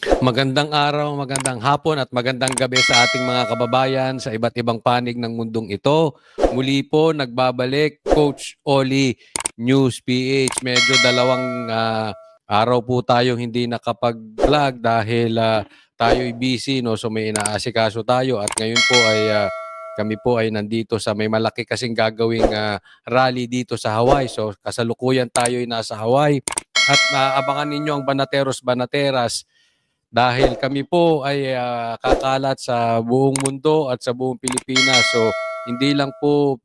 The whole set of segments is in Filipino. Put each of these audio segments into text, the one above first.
Magandang araw, magandang hapon at magandang gabi sa ating mga kababayan sa iba't ibang panig ng mundong ito. Muli po nagbabalik Coach Oli News PH. Medyo dalawang araw po tayong hindi nakapag-vlog dahil tayo'y busy, no? So may inaasikaso tayo at ngayon po ay kami po ay nandito sa may malaki kasing gagawing rally dito sa Hawaii. So kasalukuyan tayo'y nasa Hawaii at abangan ninyo ang Banateros Banateras dahil kami po ay kakalat sa buong mundo at sa buong Pilipinas. So hindi lang po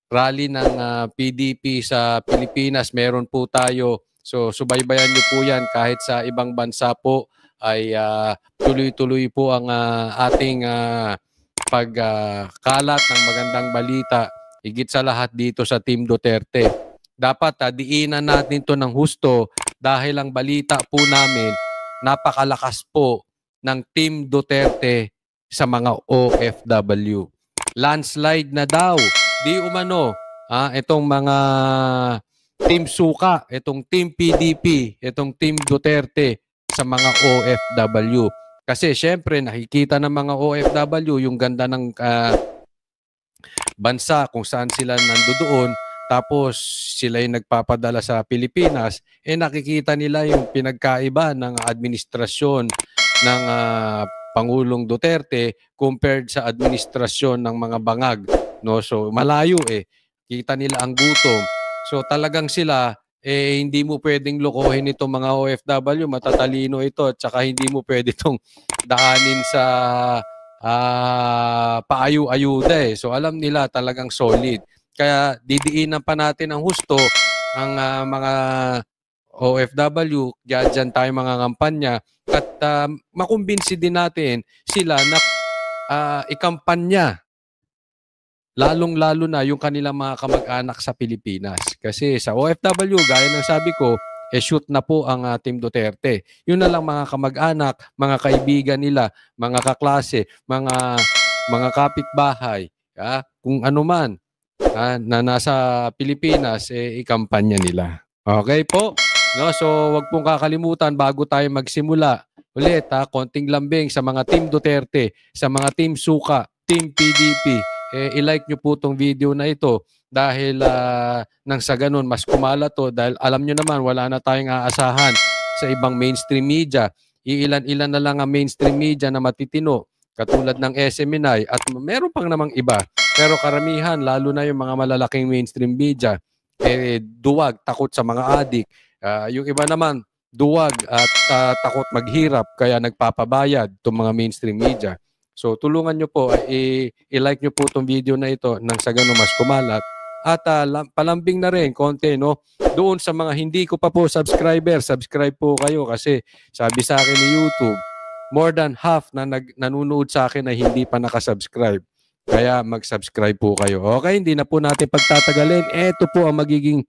rally ng PDP sa Pilipinas, meron po tayo. So subaybayan niyo po yan kahit sa ibang bansa po ay tuloy-tuloy po ang ating pagkalat ng magandang balita. Higit sa lahat dito sa Team Duterte. Dapat diinan natin to ng husto dahil ang balita po namin napakalakas po ng Team Duterte sa mga OFW. Landslide na daw. Di umano, itong mga Team Suka, itong Team PDP, itong Team Duterte sa mga OFW. Kasi syempre nakikita ng mga OFW yung ganda ng bansa kung saan sila nandoon. Tapos sila yung nagpapadala sa Pilipinas, nakikita nila yung pinagkaiba ng administrasyon ng Pangulong Duterte compared sa administrasyon ng mga bangag. No? So malayo kita nila ang gutom. So talagang sila, hindi mo pwedeng lokohin itong mga OFW, matatalino ito at saka hindi mo pwede itong daanin sa paayu-ayuda. So alam nila talagang solid. Kaya didiinan pa natin ang husto ang mga OFW, dyan tayo mga kampanya at makumbinsi din natin sila na ikampanya lalong-lalo na yung kanilang mga kamag-anak sa Pilipinas. Kasi sa OFW, gaya ng sabi ko, shoot na po ang Team Duterte. Yun na lang mga kamag-anak, mga kaibigan nila, mga kaklase, mga kapitbahay, kung ano man na nasa Pilipinas, ikampanya nila. Okay po? No, so wag pong kakalimutan bago tayo magsimula. Ulit konting lambing sa mga Team Duterte, sa mga Team Suka, Team PDP. I-like nyo po tong video na ito dahil nang sa ganun mas kumala to dahil alam nyo naman wala na tayong aasahan sa ibang mainstream media. Iilan-ilan na lang ang mainstream media na matitino katulad ng SMNI at meron pang namang iba. Pero karamihan, lalo na yung mga malalaking mainstream media, duwag, takot sa mga adik. Yung iba naman, duwag at takot maghirap kaya nagpapabayad itong mga mainstream media. So tulungan nyo po, i-like nyo po itong video na ito nang sa ganun mas kumalat. At palambing na rin konti, no? Doon sa mga hindi ko pa po subscriber, subscribe po kayo kasi sabi sa akin ni YouTube, more than half na nanonood sa akin ay hindi pa nakasubscribe. Kaya mag-subscribe po kayo. Okay, hindi na po natin pagtatagalin. Ito po ang magiging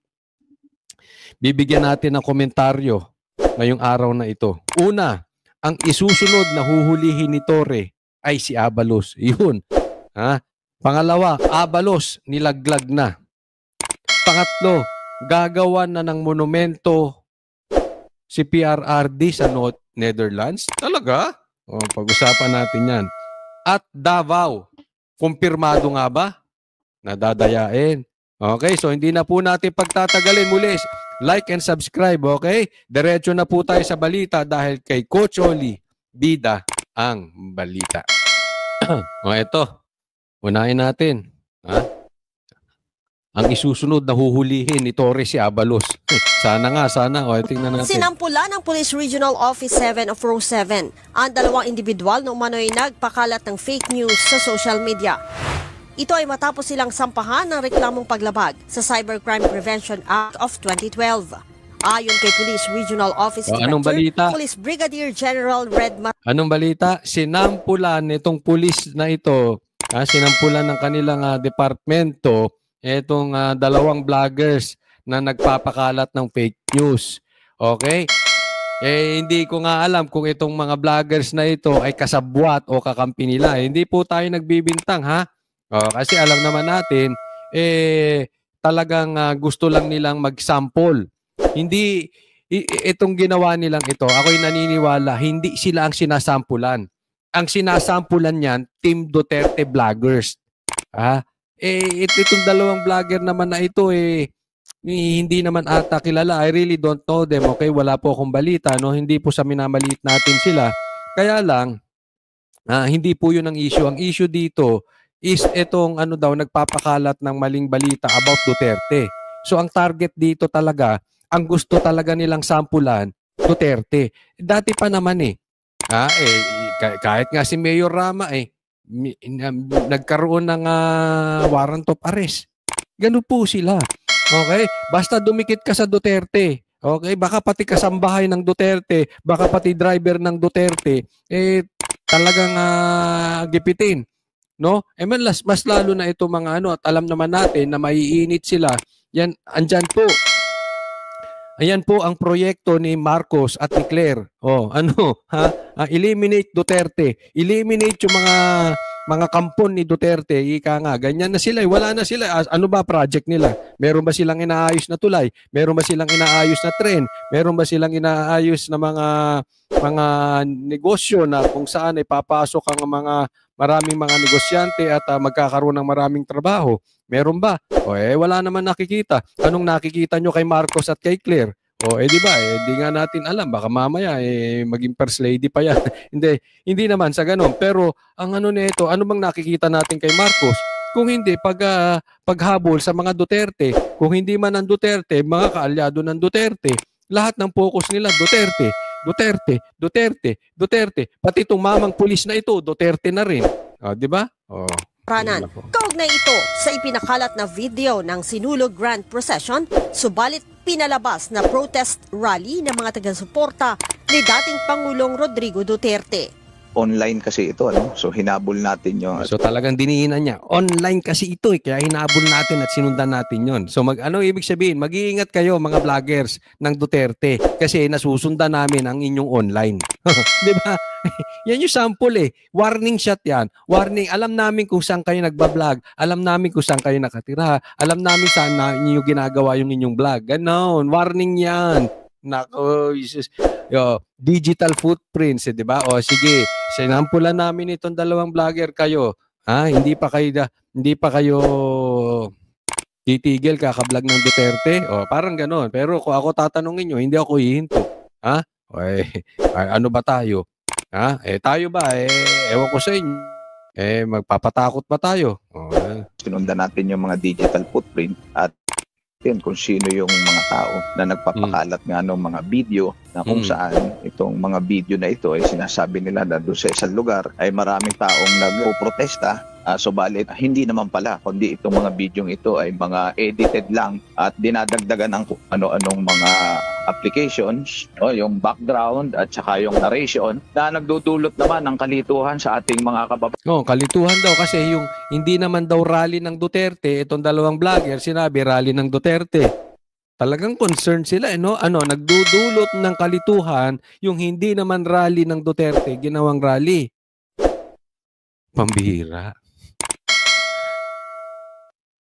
bibigyan natin ng komentaryo ngayong araw na ito. Una, ang isusunod na huhulihin ni Torre ay si Abalos. Yun. Pangalawa, Abalos nilaglag na. Pangatlo, gagawa na ng monumento si PRRD sa Netherlands. Talaga? Pag-usapan natin yan. At Davao, kumpirmado nga ba? Nadadayain. Okay, so hindi na po natin pagtatagalin muli. Like and subscribe, okay? Diretso na po tayo sa balita dahil kay Coach Oli, bida ang balita. Ito, unahin natin. Ang isusunod na huhulihin ni Torre si Abalos. Sana nga, sana. Tingnan natin. Sinampula ng Police Regional Office 7 of Row 7 ang dalawang individual na umano'y nagpakalat ng fake news sa social media. Ito ay matapos silang sampahan ng reklamong paglabag sa Cybercrime Prevention Act of 2012. Ayon kay Police Regional Office Director, Police Brigadier General Redman. Anong balita? Sinampulan nitong pulis na ito, sinampulan ng kanilang departamento, itong dalawang vloggers na nagpapakalat ng fake news. Okay? Hindi ko nga alam kung itong mga vloggers na ito ay kasabwat o kakampi nila. Hindi po tayo nagbibintang, kasi alam naman natin, talagang gusto lang nilang mag-sample. Hindi itong ginawa nilang ito, ako'y naniniwala, hindi sila ang sinasampulan. Ang sinasampulan niyan, Team Duterte vloggers. Itong dalawang vlogger naman na ito, hindi naman ata kilala. I really don't know them. Okay, wala po akong balita. No? Hindi po sa minamaliit natin sila. Kaya lang, hindi po yun ang issue. Ang issue dito is itong nagpapakalat ng maling balita about Duterte. So ang target dito talaga, ang gusto talaga nilang sampulan, Duterte. Dati pa naman kahit nga si Mayor Rama nagkaroon ng warrant of arrest. Ganun po sila. Okay? Basta dumikit ka sa Duterte. Okay? Baka pati kasambahay ng Duterte, baka pati driver ng Duterte, talagang gipitin. No? Mas lalo na ito mga at alam naman natin na maiinit sila. Yan, andyan po. Ayan po ang proyekto ni Marcos at ni Claire. Eliminate Duterte. Eliminate yung mga kampon ni Duterte. Ika nga, ganyan na sila. Wala na sila. Ano ba project nila? Meron ba silang inaayos na tulay? Meron ba silang inaayos na tren? Meron ba silang inaayos na mga negosyo na kung saan ay papasok ang maraming mga negosyante at magkakaroon ng maraming trabaho? Meron ba? Wala naman nakikita. Anong nakikita nyo kay Marcos at kay Claire? Di ba? Di nga natin alam. Baka mamaya, maging first lady pa yan. hindi naman sa ganun. Pero, ang nito, ano bang nakikita natin kay Marcos? Kung hindi, paghabol sa mga Duterte, kung hindi man ang Duterte, mga kaalyado ng Duterte, lahat ng focus nila, Duterte, Duterte, Duterte, Duterte. Pati itong mamang pulis na ito, Duterte na rin. Di ba? Pranan, kaugnay ito sa ipinakalat na video ng Sinulog Grand Procession, subalit pinalabas na protest rally ng mga taga-suporta ni dating Pangulong Rodrigo Duterte. Online kasi ito, so hinabol natin yung... So talagang diniinan niya, online kasi ito kaya hinabol natin at sinundan natin yon. So ibig sabihin, mag-iingat kayo mga vloggers ng Duterte kasi nasusundan namin ang inyong online. Di ba? Yan yung sample Warning shot yan. Warning. Alam namin kung saan kayo nagbablog. Alam namin kung saan kayo nakatira. Alam namin saan na inyo ginagawa yung inyong vlog. Ganon. Warning yan. Nako, digital footprints, di ba? Sige, sinampulan namin itong dalawang vlogger kayo. Hindi pa kayo titigil kakablog ng Duterte. Parang ganon. Pero kung ako tatanungin nyo, hindi ako hihinto. Ano ba tayo? Tayo ba? Ewan ko sa inyo. Magpapatakot ba tayo? Sinundan natin yung mga digital footprint at kung sino yung mga tao na nagpapakalat nga ng mga video na kung saan itong mga video na ito ay sinasabi nila na doon sa isang lugar ay maraming taong nagpo-protesta. Subalit hindi naman pala, kundi itong mga video ito ay mga edited lang at dinadagdagan ng ano-anong mga applications, yung background at saka yung narration na nagdudulot naman ng kalituhan sa ating mga kababayan. Kalituhan daw kasi yung hindi naman daw rally ng Duterte, itong dalawang vlogger sinabi rally ng Duterte. Talagang concerned sila, nagdudulot ng kalituhan yung hindi naman rally ng Duterte, ginawang rally. Pambihira.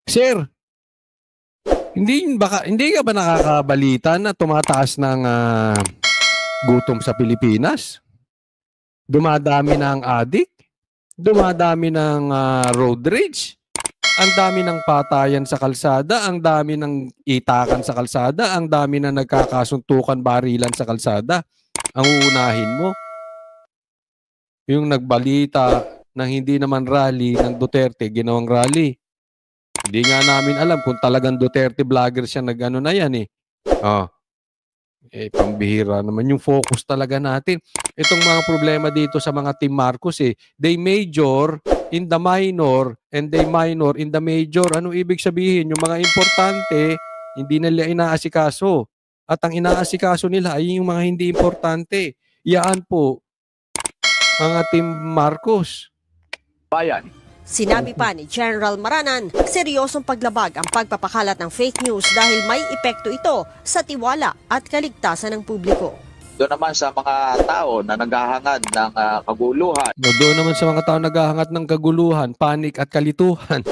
Sir, hindi ka ba nakakabalita na tumataas ng gutom sa Pilipinas? Dumadami na ang addict, dumadami ng road rage, ang dami ng patayan sa kalsada, ang dami ng itakan sa kalsada, ang dami na nagkakasuntukan barilan sa kalsada. Ang uunahin mo, yung nagbalita ng hindi naman rally ng Duterte, ginawang rally. Hindi nga namin alam kung talagang Duterte vlogger siya na yan pambihira naman yung focus talaga natin. Itong mga problema dito sa mga Team Marcos they major in the minor and they minor in the major. Ano ibig sabihin? Yung mga importante, hindi nila inaasikaso. At ang inaasikaso nila ay yung mga hindi importante. Yan po, mga Team Marcos. Bayan. Sinabi pa ni General Maranan, seryosong paglabag ang pagpapakalat ng fake news dahil may epekto ito sa tiwala at kaligtasan ng publiko. Doon naman sa mga tao na naghahangad ng kaguluhan. Doon naman sa mga tao naghahangad ng kaguluhan, panik at kalituhan.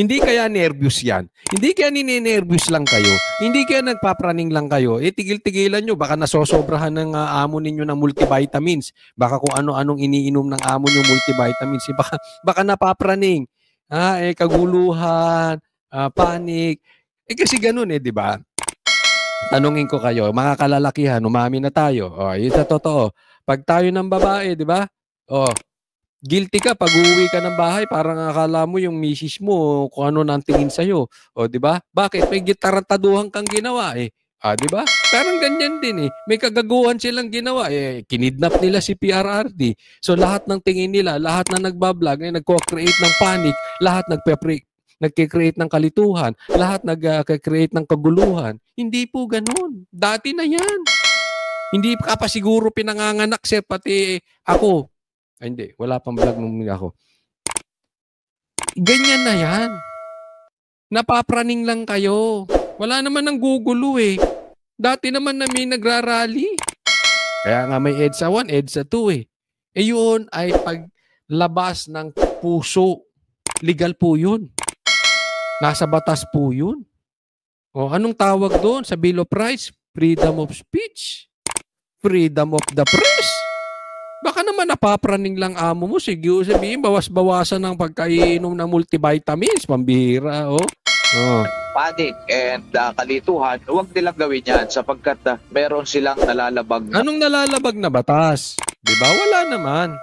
Hindi kaya nervous yan? Hindi kaya ninenervous lang kayo? Hindi kaya nagpapraning lang kayo? Tigil-tigilan nyo. Baka nasosobrahan ng amo ninyo ng multivitamins. Baka kung ano-anong iniinom ng amo nyo multivitamins. Baka napapraning. Kaguluhan, panic. Kasi ganun di ba? Tanungin ko kayo, mga kalalakihan, umami na tayo. Yun sa totoo. Pag tayo ng babae, di ba? Guilty ka pag uuwi ka ng bahay, parang akala mo yung misis mo kung ano nang tingin sa'yo. Di ba? Bakit? May gitarantaduhan kang ginawa di ba? Parang ganyan din May kagaguhan silang ginawa kinidnap nila si PRRD. So lahat ng tingin nila, lahat na nagbablog, nagko-create ng panic, lahat nagke-create ng kalituhan, lahat nagke-create ng kaguluhan. Hindi po ganun. Dati na yan. Hindi ka pa siguro pinanganganak, sir, pati ako. Hindi. Wala pang vlog nung ako. Ganyan na yan. Napapraning lang kayo. Wala naman ng gugulo Dati naman na may nagrarally. Kaya nga may EDSA 1, EDSA 2 yun ay paglabas ng puso. Legal po yun. Nasa batas po yun. Anong tawag doon sa Bill of Rights? Freedom of speech. Freedom of the press. Baka naman napapraning lang amo mo. Sige, sabihin, bawas-bawasan ng pagkainom ng multivitamins. Pambihira, Panic and kalituhan, huwag nilang gawin yan sapagkat meron silang nalalabag. Anong nalalabag na batas? Diba? Wala naman.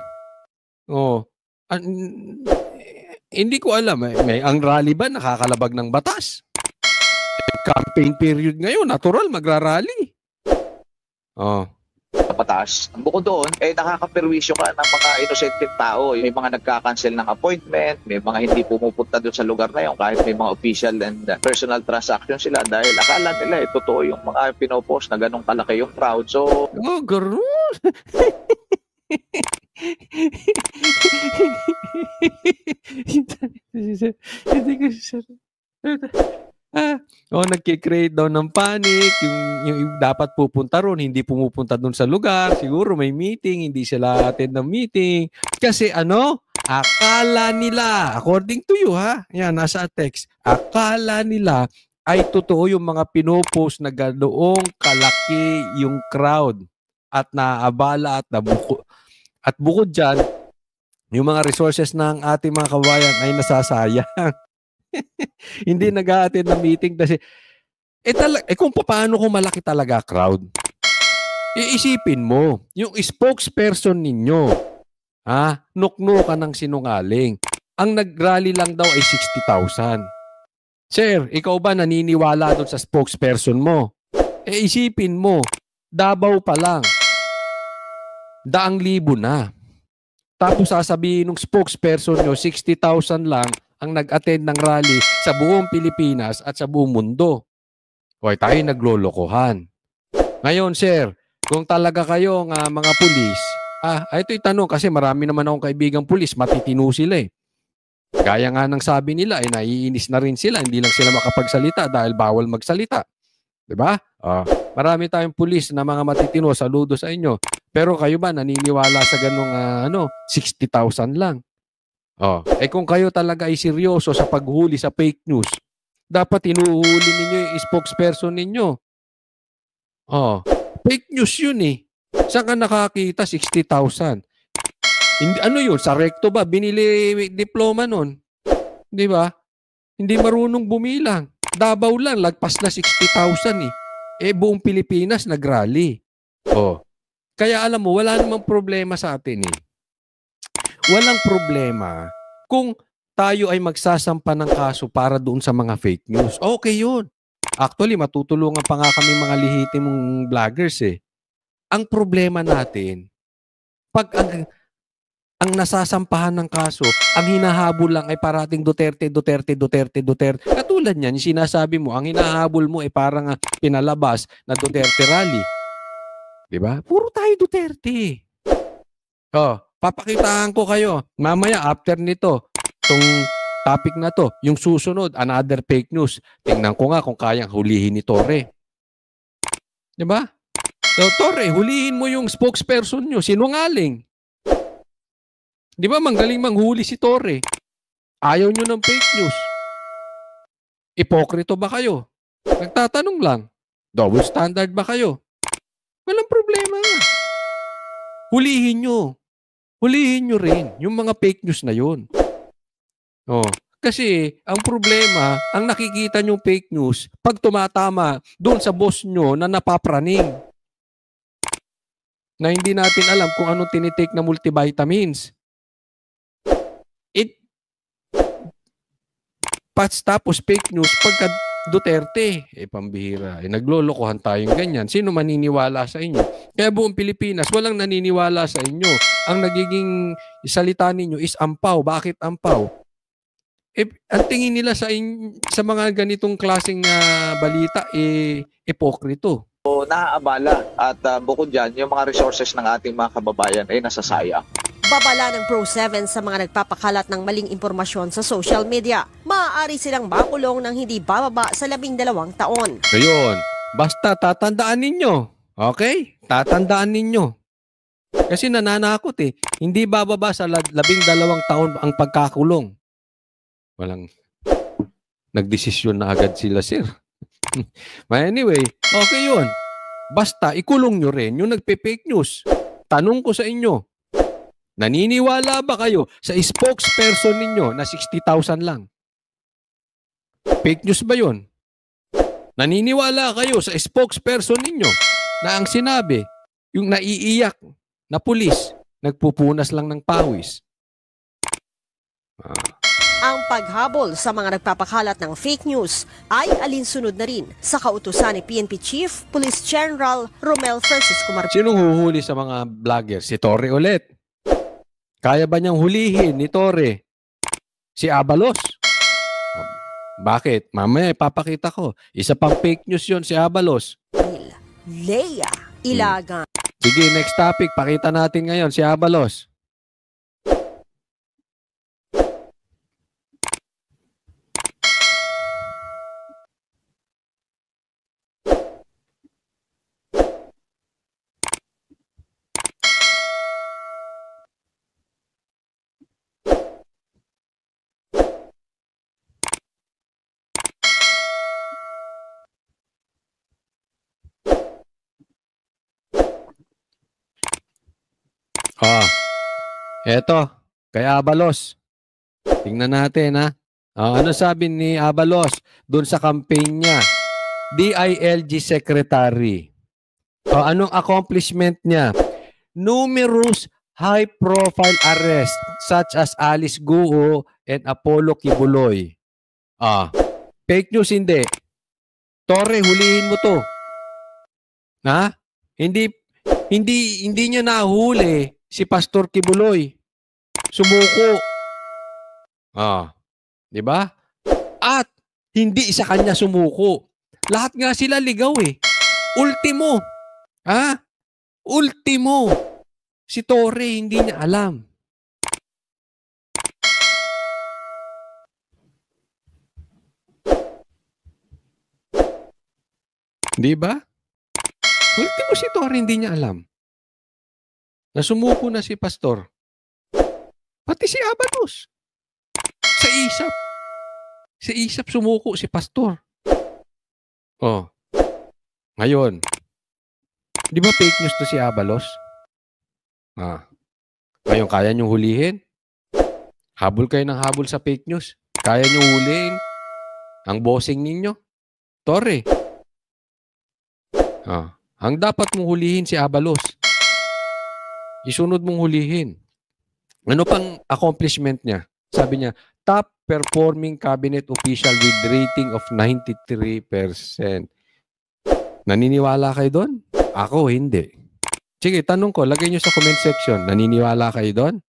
Hindi ko alam. Ang rally ba nakakalabag ng batas? Campaign period ngayon, natural, magrarally. Patas. Bukod doon, nakakaperwisyo ka ng mga inosenteng tao. May mga nagka-cancel ng appointment, may mga hindi pumupunta doon sa lugar na yun kahit may mga official and personal transaction sila dahil akala nila totoo yung mga pinopost na ganong kalaki yung crowd. So, ganoon. Nagki-create daw ng panic, yung dapat pupunta ron, hindi pumupunta doon sa lugar, siguro may meeting, hindi sila attend ng meeting. Kasi akala nila, according to you yan, nasa text, akala nila ay totoo yung mga pinopost na ganoong kalaki yung crowd at naabala at nabuko. At bukod dyan, yung mga resources ng ating mga kabayan ay nasasayang. Hindi nag-a-attend ng meeting kasi kung paano kung malaki talaga crowd. Iisipin mo, yung spokesperson ninyo, nuknukan ng sinungaling. Ang nag-rally lang daw ay 60,000. Sir, ikaw ba naniniwala doon sa spokesperson mo? Isipin mo, Davao pa lang, 100,000 na. Tapos sasabihin ng spokesperson nyo, 60,000 lang ang nag-attend ng rally sa buong Pilipinas at sa buong mundo. Tayo naglolokohan. Ngayon, sir, kung talaga kayo mga pulis, ito yung tanong kasi marami naman akong kaibigang pulis, matitino sila Gaya nga ng sabi nila, naiinis na rin sila, hindi lang sila makapagsalita dahil bawal magsalita. Diba? Marami tayong pulis na mga matitino, saludo sa inyo. Pero kayo ba naniniwala sa ganong 60,000 lang? Kung kayo talaga ay seryoso sa paghuli sa fake news, dapat inuhuli ninyo yung spokesperson ninyo. Fake news yun Saan ka nakakita 60,000? Ano yun? Sa recto ba? Binili diploma nun. Di ba? Hindi marunong bumilang. Davao lang, lagpas na 60,000 buong Pilipinas nagrally. Kaya alam mo, wala namang problema sa atin Walang problema kung tayo ay magsasampa ng kaso para doon sa mga fake news. Okay yun. Actually, matutulungan pa nga kami mga lehitimong vloggers Ang problema natin, pag ang nasasampahan ng kaso, ang hinahabol lang ay parating Duterte. Katulad niyan, yung sinasabi mo, ang hinahabol mo ay parang pinalabas na Duterte rally. Diba? Puro tayo Duterte. Papakitaan ko kayo. Mamaya, after nito, itong topic na to, yung susunod, another fake news. Tingnan ko nga kung kayang hulihin ni Torre. Diba? So, Torre, hulihin mo yung spokesperson nyo. Sinungaling. Di ba, manggaling manghuli si Torre. Ayaw nyo ng fake news. Ipokrito ba kayo? Nagtatanong lang. Double standard ba kayo? Walang problema nga. Hulihin nyo. Hulihin nyo rin yung mga fake news na yun. Oh, kasi ang problema, ang nakikita nyong fake news, pag tumatama doon sa boss nyo na napapraning, na hindi natin alam kung anong tinitake na multivitamins. Tapos fake news pagka Duterte, pambihira. Naglolokohan tayong ganyan. Sino maniniwala sa inyo? Kaya buong Pilipinas, walang naniniwala sa inyo. Ang nagiging salita ninyo is ampaw. Bakit ampaw? Ang tingin nila sa mga ganitong klaseng balita, ipokrito. So, naaabala at bukod dyan, yung mga resources ng ating mga kababayan ay nasasayang. Babala ng Pro7 sa mga nagpapakalat ng maling impormasyon sa social media. Maaari silang makulong ng hindi bababa sa 12 taon. Ngayon, basta tatandaan ninyo. Okay? Tatandaan ninyo. Kasi nananakot Hindi bababa sa 12 taon ang pagkakulong. Walang nagdesisyon na agad sila, sir. But anyway, okay yun. Basta ikulong nyo rin yung nagpe-fake news. Tanong ko sa inyo, naniniwala ba kayo sa spokesperson ninyo na 60,000 lang? Fake news ba yun? Naniniwala kayo sa spokesperson ninyo na ang sinabi, yung naiiyak na pulis, nagpupunas lang ng pawis? Ang paghabol sa mga nagpapakalat ng fake news ay alinsunod na rin sa kautusan ni PNP Chief Police General Romel Francisco Marcoleta. Sinong huhuli sa mga vlogger? Si Torre ulit. Kaya ba niyang hulihin ni Torre si Abalos? Bakit? Mamaya ipapakita ko. Isa pang fake news yon si Abalos. Leia Ilagan. Sige, next topic. Pakita natin ngayon si Abalos. Eto, kay Abalos. Tingnan natin ano sabi ni Abalos doon sa campaign niya? DILG Secretary. Anong accomplishment niya? Numerous high-profile arrests such as Alice Guo and Apollo Kibuloy. Fake news hindi. Torre, hulihin mo to. Hindi niya nahuli si Pastor Kibuloy. Sumuko. Di ba? At hindi sa kanya sumuko. Lahat nga sila ligaw Ultimo. Ultimo. Si Torre hindi niya alam. Di ba? Ultimo si Torre hindi niya alam. Nasumuko na si Pastor. Pati si Abalos. Sa isap sumuko si Pastor. Ngayon. Di ba fake news to si Abalos? Ngayon, kaya nyo hulihin? Habol kayo ng habol sa fake news. Kaya nyo hulihin ang bossing ninyo? Torre. Ang dapat mong hulihin si Abalos. Isunod mong hulihin. Ano pang accomplishment niya? Sabi niya, top performing cabinet official with rating of 93%. Naniniwala kayo doon? Ako, hindi. Sige, tanong ko, lagay nyo sa comment section, naniniwala kayo doon?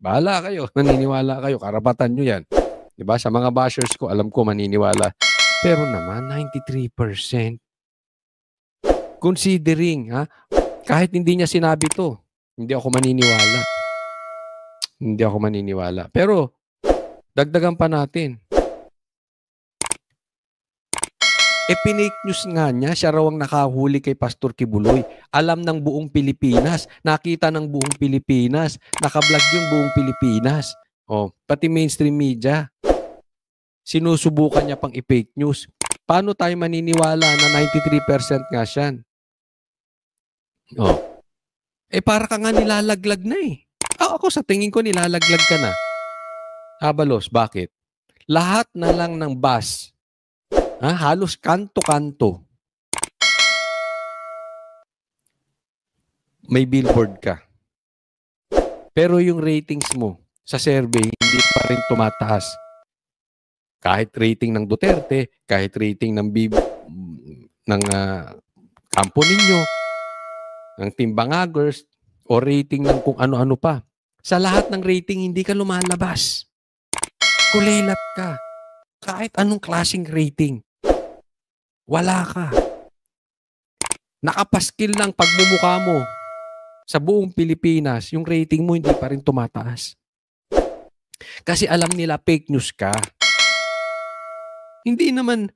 Bahala kayo, naniniwala kayo, karapatan nyo yan. Diba? Sa mga bashers ko, alam ko maniniwala. Pero naman, 93%. Considering, kahit hindi niya sinabi to, hindi ako maniniwala. Hindi ako maniniwala. Pero, dagdagan pa natin. Pinake news nga niya, siya raw ang nakahuli kay Pastor Kibuloy. Alam ng buong Pilipinas. Nakita ng buong Pilipinas. Nakablog yung buong Pilipinas. Pati mainstream media. Sinusubukan niya pang i-fake news. Paano tayo maniniwala na 93% nga siyan? Para ka nga nilalaglag na eh. Ako sa tingin ko nilalaglag ka na. Abalos, bakit? Lahat na lang ng bus, halos kanto-kanto, may billboard ka. Pero yung ratings mo sa survey, hindi pa rin tumataas. Kahit rating ng Duterte, kahit rating ng kampo ninyo, ng Timbangagers, o rating ng kung ano-ano pa. Sa lahat ng rating, hindi ka lumalabas. Kulilat ka. Kahit anong klaseng rating. Wala ka. Nakapaskil lang pagmumukha mo. Sa buong Pilipinas, yung rating mo hindi pa rin tumataas. Kasi alam nila fake news ka. Hindi naman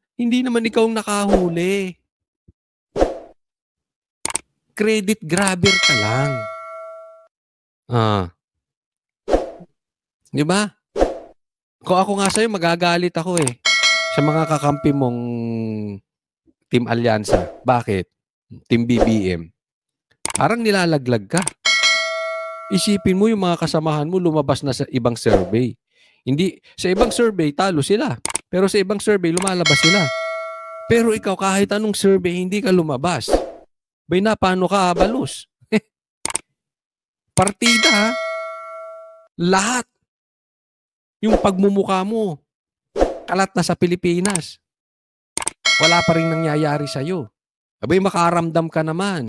ikaw ang nakahuli. Credit grabber ka lang. Di ba? Kung ako nga sa'yo, magagalit ako eh. Sa mga kakampi mong Team Alyansa. Bakit? Team BBM. Parang nilalaglag ka. Isipin mo yung mga kasamahan mo lumabas na sa ibang survey. Hindi, sa ibang survey, talo sila. Pero sa ibang survey, lumalabas sila. Pero ikaw, kahit anong survey, hindi ka lumabas. Bay na, paano ka abalos? Partida, ha? Lahat. Yung pagmumukha mo, kalat na sa Pilipinas. Wala pa rin nangyayari sa'yo. Abay, makaramdam ka naman.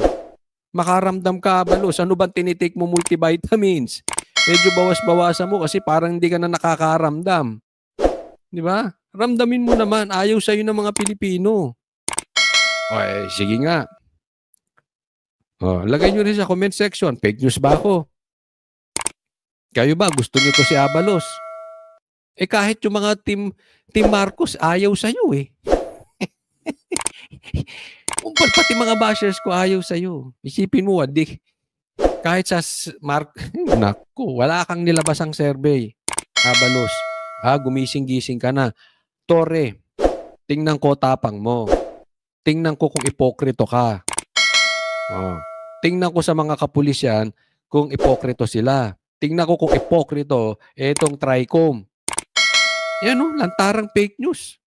Makaramdam ka, abalos. Ano bang tinitake mo multivitamins? Medyo bawas-bawasan mo kasi parang hindi ka na nakakaramdam. Di ba? Ramdamin mo naman. Ayaw sa'yo ng mga Pilipino. Sige nga. Lagay nyo rin sa comment section. Fake news ba ako? Kayo ba? Gusto nyo to si Abalos? Kahit yung mga team Marcos, ayaw sa'yo eh. Pati mga bashers ko ayaw sa'yo. Isipin mo, kahit sa naku, wala kang nilabasang survey. Abalos. Gumising-gising ka na. Tore, tingnan ko tapang mo. Tingnan ko kung ipokrito ka. Tingnan ko sa mga kapulisyan kung ipokrito sila. Tingnan ko kung ipokrito etong TRICOM. Yan lantarang fake news.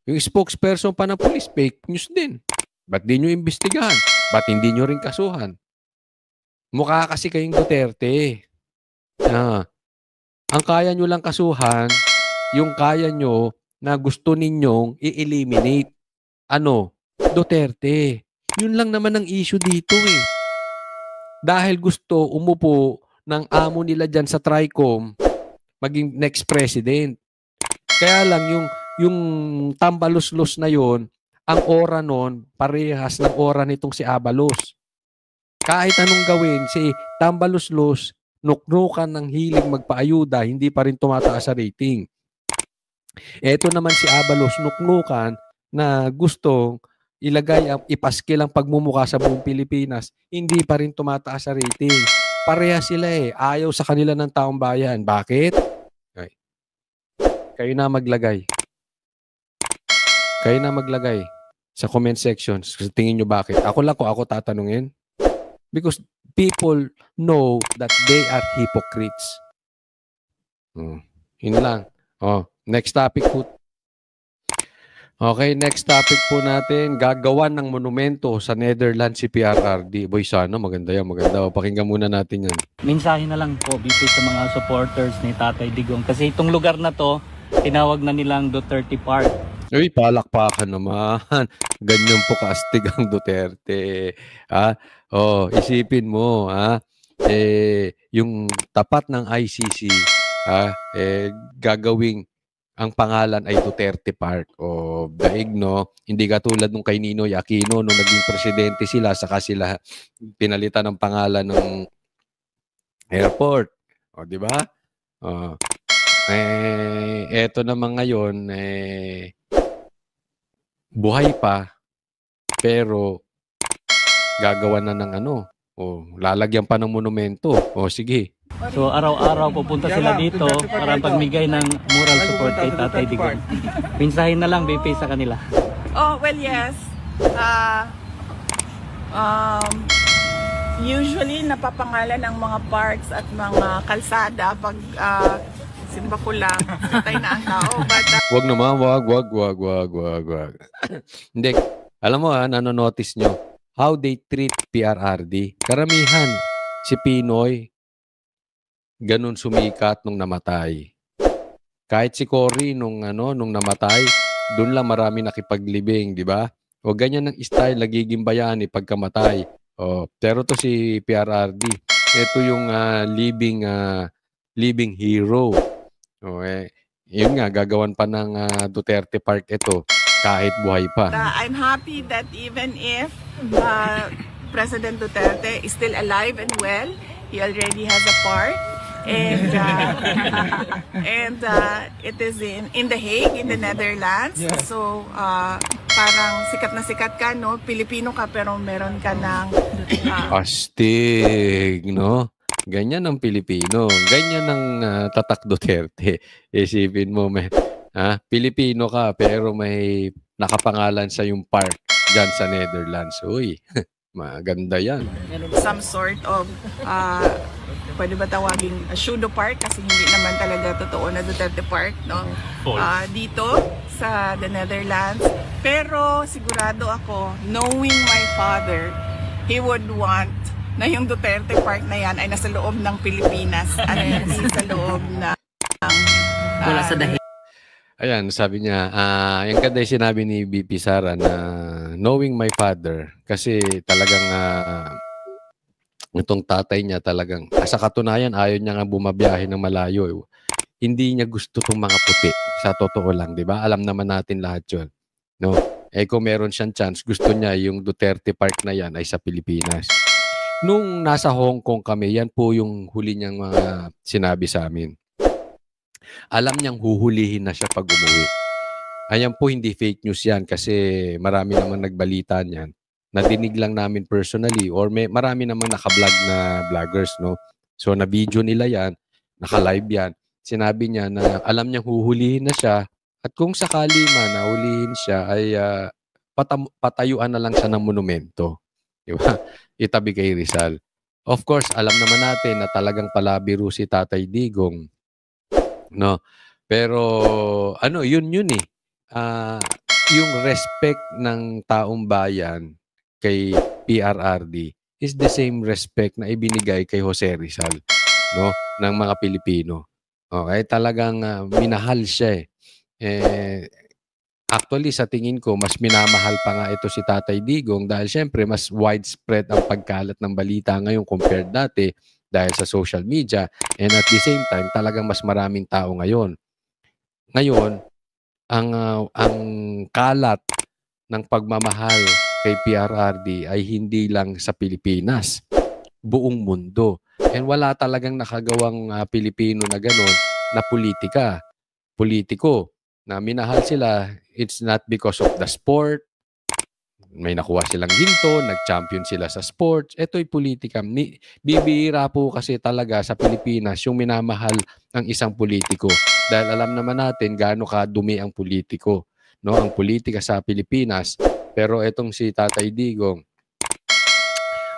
Yung spokesperson pa ng pulis, fake news din. Ba't di nyo imbestigahan? Ba't hindi nyo rin kasuhan? Mukha kasi kayong Duterte. Ang kaya nyo lang kasuhan, yung kaya nyo na gusto ninyong i-eliminate. Duterte. Yun lang naman ang issue dito eh. Dahil gusto umupo ng amo nila dyan sa TRICOM, maging next president. Kaya lang yung tambalos-los na yon, ang ora nun, parehas ng ora nitong si Abalos. Kahit anong gawin, si tambalos-los, nuknukan ng hiling magpaayuda, hindi pa rin tumataas sa rating. Eto naman si Abalos, nuknukan na gustong ipaskil ang pagmumukha sa buong Pilipinas, hindi pa rin tumataas sa rating. Pareha sila eh. Ayaw sa kanila ng taong bayan. Bakit? Kayo na maglagay. Kayo na maglagay sa comment section. Tingin nyo bakit? Ako tatanungin. Because people know that they are hypocrites. Yun lang. Next topic po. Okay, next topic po natin. Gagawan ng monumento sa Netherlands si PRRD. Boy, sana maganda yan. Maganda. Pakinggan muna natin yan. Mensahe na lang po dito sa mga supporters ni Tatay Digong. Kasi itong lugar na to, tinawag na nilang Duterte Park. Uy, palakpakan naman. Ganyan po kaastig ang Duterte. Isipin mo, yung tapat ng ICC, gagawing ang pangalan ay Duterte Park. Daig, no? Hindi katulad nung kay Ninoy Aquino nung naging presidente sila, saka sila pinalitan ng pangalan ng airport. Di ba? Eto naman ngayon, buhay pa, pero gagawa na ng O, lalagyan pa ng monumento. O, sige. So araw-araw pupunta sila dito para pagbigay ng moral support kay Tatay Digong. Pinsahin na lang BP sa kanila. Oh, well, yes. Usually, napapangalan ng mga parks at mga kalsada pag simba ko lang, patay na ang tao. But, Wag naman, wag. Hindi. Alam mo nanonotice nyo, how they treat PRRD. Karamihan, si Pinoy, ganun sumikat nung namatay. Kahit si Cory nung namatay, doon lang marami nakipaglibing, di ba? O ganyan ng style, nagiging bayani pagkamatay. O, pero to si PRRD, ito yung living hero. O, yun nga, gagawan pa ng Duterte Park ito kahit buhay pa. I'm happy that even if President Duterte is still alive and well, he already has a park. And it is in The Hague, in the Netherlands. Yeah. So parang sikat na sikat ka, no? Pilipino ka pero meron ka ng astig, no? Ganyan ang Pilipino. Ganyan ang tatak Duterte. Isipin mo, Pilipino ka pero may nakapangalan sa yung park dyan sa Netherlands. Uy, maganda yan. Some sort of pwede ba tawagin pseudo park kasi hindi naman talaga totoo na Duterte Park, no? Dito sa the Netherlands. Pero sigurado ako, knowing my father, he would want na yung Duterte Park na yan ay nasa loob ng Pilipinas at hindi sa loob ng wala sa dahil. Ayan, sabi niya, yung kada sinabi ni BP Sara na knowing my father, kasi talagang itong tatay niya talagang, sa katunayan, ayaw niya nga bumabiyahe ng malayo. Hindi niya gusto itong mga puti. Sa totoo lang, di ba? Alam naman natin lahat yun. No? Kung meron siyang chance, gusto niya yung Duterte Park na yan ay sa Pilipinas. Nung nasa Hong Kong kami, yan po yung huli niyang mga sinabi sa amin. Alam niyang huhulihin na siya pag umuwi. Ayan po, hindi fake news yan kasi marami namang nagbalita niyan. Nadinig lang namin personally or marami namang naka-vlog na vloggers, no? So, na-video nila yan, naka-live yan. Sinabi niya na alam niyang huhulihin na siya at kung sakali man nahulihin siya ay patayuan na lang siya ng monumento. Di ba? Itabi kay Rizal. Of course, alam naman natin na talagang palabiro si Tatay Digong. No? Pero, yun eh. Yung respect ng taong bayan kay PRRD is the same respect na ibinigay kay Jose Rizal, no, ng mga Pilipino. Okay, talagang minahal siya actually sa tingin ko mas minamahal pa nga ito si Tatay Digong dahil syempre mas widespread ang pagkalat ng balita ngayon compared dati dahil sa social media and at the same time talagang mas maraming tao ngayon. Ngayon, ang kalat ng pagmamahal kay PRRD ay hindi lang sa Pilipinas, buong mundo. And wala talagang nakagawang Pilipino na gano'n na politiko, na minahal sila. It's not because of the sport. May nakuha silang ginto, nag-champion sila sa sports. Ito'y politika. Bibihira po kasi talaga sa Pilipinas yung minamahal ng isang politiko. Dahil alam naman natin gaano kadumi ang politiko. No, ang politika sa Pilipinas. Pero etong si Tatay Digong,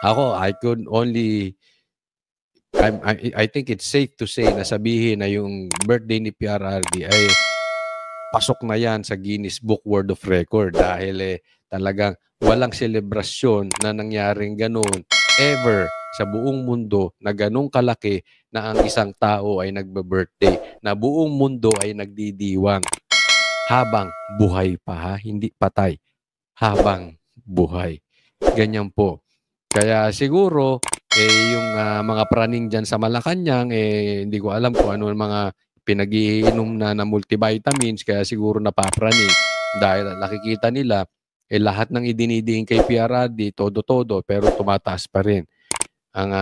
I think it's safe to say na sabihin na yung birthday ni PRRD ay pasok na yan sa Guinness Book World of Record dahil talagang walang selebrasyon na nangyaring ganun ever sa buong mundo na ganun kalaki na ang isang tao ay nagbe-birthday, na buong mundo ay nagdidiwang habang buhay pa, hindi patay, habang buhay. Ganyan po. Kaya siguro yung mga praning dyan sa Malacanang, hindi ko alam kung ano mga pinag-iinom na multivitamins, kaya siguro napapraning. Dahil nakikita nila, lahat ng idinidiin kay PRRD, todo-todo, pero tumataas pa rin ang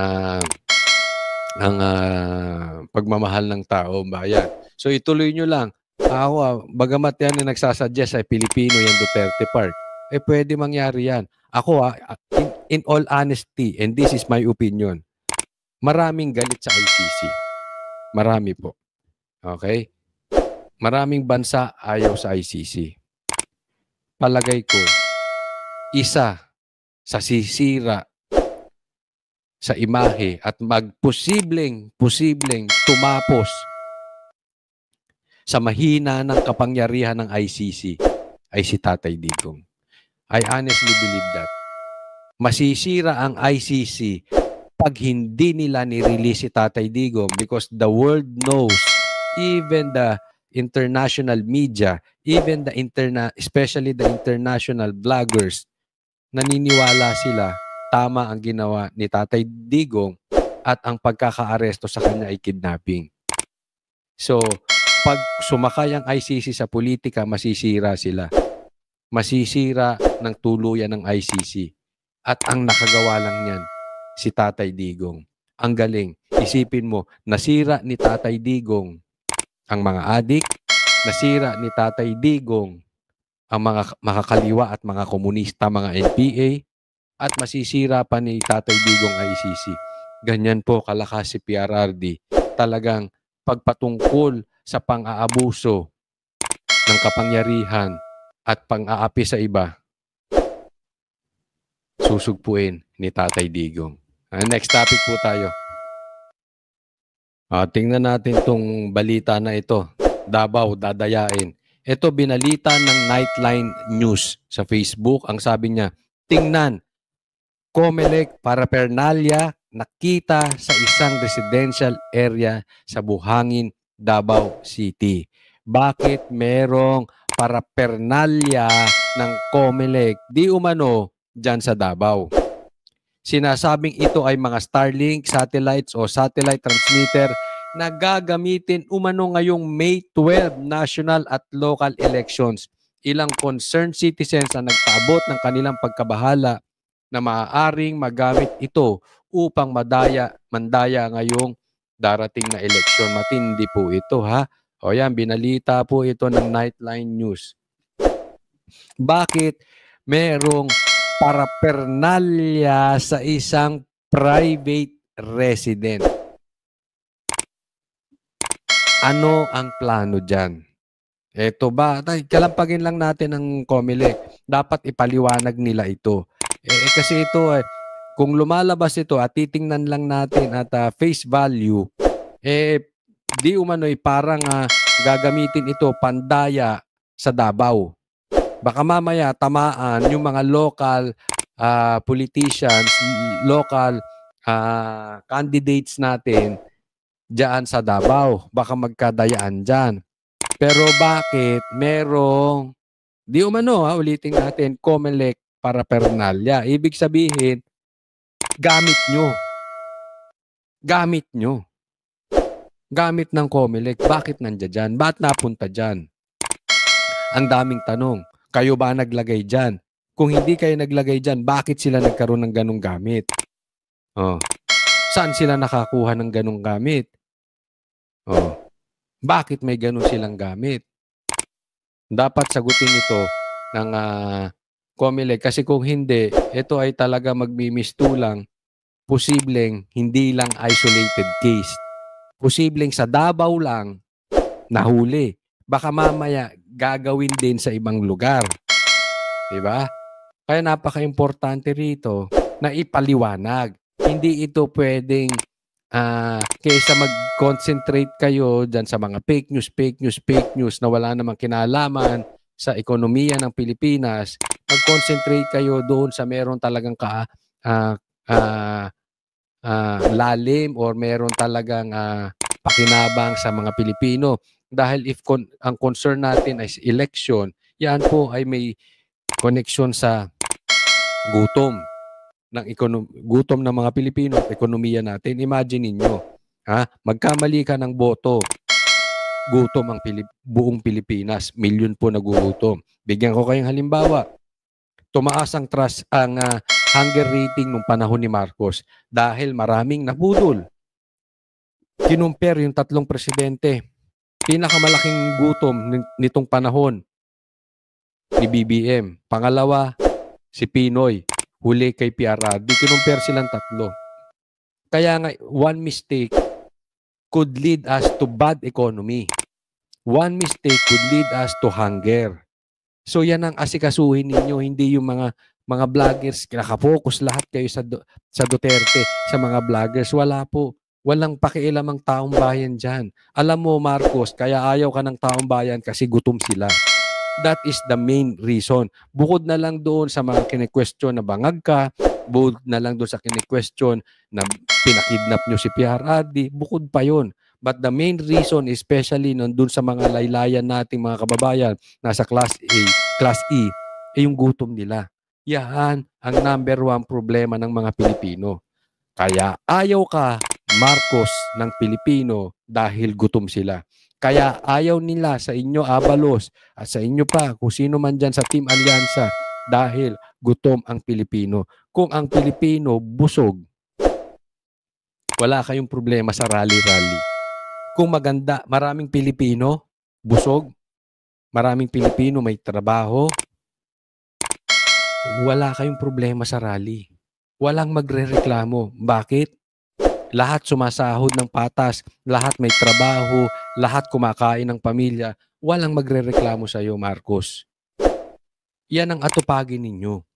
pagmamahal ng tao, bayan. So ituloy nyo lang. Ako, bagamat yan na nagsasuggest ay Pilipino yung Duterte Park, pwede mangyari yan. Ako, in all honesty, and this is my opinion, maraming galit sa ICC. Marami po. Okay? Maraming bansa ayaw sa ICC. Palagay ko, isa sa sisira sa imahe at posibleng tumapos sa mahina ng kapangyarihan ng ICC ay si Tatay Digong. I honestly believe that. Masisira ang ICC pag hindi nila ni-release si Tatay Digong because the world knows, even the international media, even especially the international vloggers, naniniwala sila tama ang ginawa ni Tatay Digong at ang pagkakaaresto sa kanya ay kidnapping. So, pag sumakay ang ICC sa politika, masisira sila. Masisira ng tuluyan ng ICC. At ang nakagawa lang niyan, si Tatay Digong. Ang galing. Isipin mo, nasira ni Tatay Digong ang mga adik, nasira ni Tatay Digong ang mga makakaliwa at mga komunista, mga NPA, at masisira pa ni Tatay Digong ICC. Ganyan po kalakas si PRRD. Talagang pagpatungkol sa pang-aabuso ng kapangyarihan at pang-aapi sa iba, susugpuin ni Tatay Digong. Next topic po tayo. Tingnan natin tong balita na ito. Davao, dadayain. Ito binalita ng Nightline News sa Facebook. Ang sabi niya, tingnan, COMELEC paraphernalia nakita sa isang residential area sa Buhangin, Davao City. Bakit merong paraphernalia ng COMELEC di umano dyan sa Davao? Sinasabing ito ay mga Starlink satellites o satellite transmitter na gagamitin umano ngayong May 12 national at local elections. Ilang concerned citizens ang nagpaabot ng kanilang pagkabahala na maaaring magamit ito upang mandaya ngayong darating na eleksyon. Matindi po ito, ha? O yan, binalita po ito ng Nightline News. Bakit merong paraphernalia sa isang private resident? Ano ang plano dyan? Eto ba? Kalampagin lang natin ang COMELEC. Dapat ipaliwanag nila ito. Kasi ito, kung lumalabas ito at titingnan lang natin at face value, di umano'y parang gagamitin ito pandaya sa Davao. Baka mamaya tamaan yung mga local politicians, local candidates natin diyan sa Davao. Baka magkadayaan dyan. Pero bakit merong, di umano ulitin natin, COMELEC paraphernalia? Ibig sabihin, gamit nyo. Gamit nyo. Gamit ng COMELEC. Bakit nandiyan dyan? Ba't napunta dyan? Ang daming tanong. Kayo ba naglagay dyan? Kung hindi kayo naglagay dyan, bakit sila nagkaroon ng ganong gamit? Saan sila nakakuha ng ganong gamit? Bakit may ganon silang gamit? Dapat sagutin ito ng COMELEC. Kasi kung hindi, ito ay talaga magmimistulang, posibleng hindi lang isolated case. Posibleng sa Davao lang nahuli. Baka mamaya gagawin din sa ibang lugar. Diba? Kaya napaka-importante rito na ipaliwanag. Hindi ito pwedeng kaysa mag-concentrate kayo dyan sa mga fake news na wala namang kinalaman sa ekonomiya ng Pilipinas. Mag-concentrate kayo doon sa meron talagang lalim or meron talagang pakinabang sa mga Pilipino. Dahil if ang concern natin ay election, yan po ay may connection sa gutom ng mga Pilipino at ekonomiya natin. Imagine niyo, magkamali ka ng boto, gutom ang buong Pilipinas, milyon po nagugutom. Bigyan ko kayong halimbawa. Tumaas ang hunger rating nung panahon ni Marcos dahil maraming nabudol. Kinumpare yung tatlong presidente. Pinakamalaking gutom nitong panahon ni BBM. Pangalawa, si Pinoy. huli kay PRRD. Kinumpare silang tatlo. Kaya nga, one mistake could lead us to bad economy. One mistake could lead us to hunger. So yan ang asikasuhin ninyo, hindi yung mga vloggers, nakafocus lahat kayo sa Duterte, sa mga vloggers. Wala po. Walang pakialam ang taong bayan dyan. Alam mo, Marcos, kaya ayaw ka ng taong bayan kasi gutom sila. That is the main reason. Bukod na lang doon sa mga kine-question na bangag ka, bukod na lang doon sa kine-question na pinakidnap nyo si PRRD, bukod pa yon. But the main reason, especially doon sa mga laylayan nating mga kababayan, nasa Class A, Class E, ay yung gutom nila. Yan ang number one problema ng mga Pilipino. Kaya ayaw ka, Marcos, ng Pilipino dahil gutom sila. Kaya ayaw nila sa inyo, Abalos, at sa inyo pa, kung sino man dyan sa Team Alyansa, dahil gutom ang Pilipino. Kung ang Pilipino busog, wala kayong problema sa rally-rally. Kung maganda, maraming Pilipino, busog, maraming Pilipino may trabaho, wala kayong problema sa rally. Walang magrereklamo. Bakit? Lahat sumasahod ng patas, lahat may trabaho, lahat kumakain ng pamilya. Walang magrereklamo sa iyo, Marcos. Yan ang atupagin ninyo.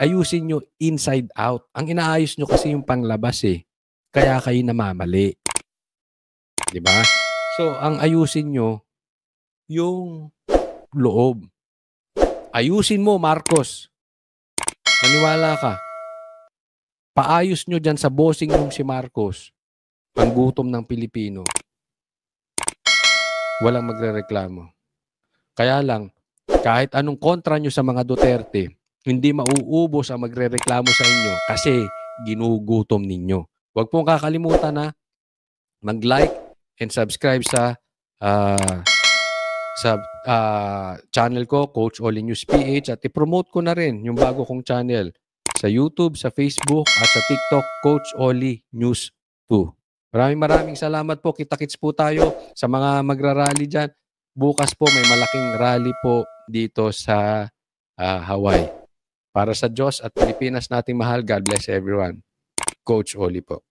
Ayusin nyo inside out. Ang inaayos nyo kasi yung panglabas eh. Kaya kayo namamali. Diba? So, ang ayusin nyo, yung loob. Ayusin mo, Marcos. Maniwala ka. Paayos nyo dyan sa bossing nung si Marcos, ang gutom ng Pilipino. Walang magrereklamo. Kaya lang, kahit anong kontra nyo sa mga Duterte, hindi mauubos ang magrereklamo sa inyo kasi ginugutom ninyo. Huwag pong kakalimutan na mag-like and subscribe sa channel ko, Coach Oli News PH, at i-promote ko na rin yung bago kong channel sa YouTube, sa Facebook, at sa TikTok, Coach Oli News 2. Maraming salamat po. Kita-kits po tayo sa mga magrarally dyan. Bukas po may malaking rally po dito sa Hawaii. Para sa Diyos at Pilipinas nating mahal, God bless everyone. Coach Oli po.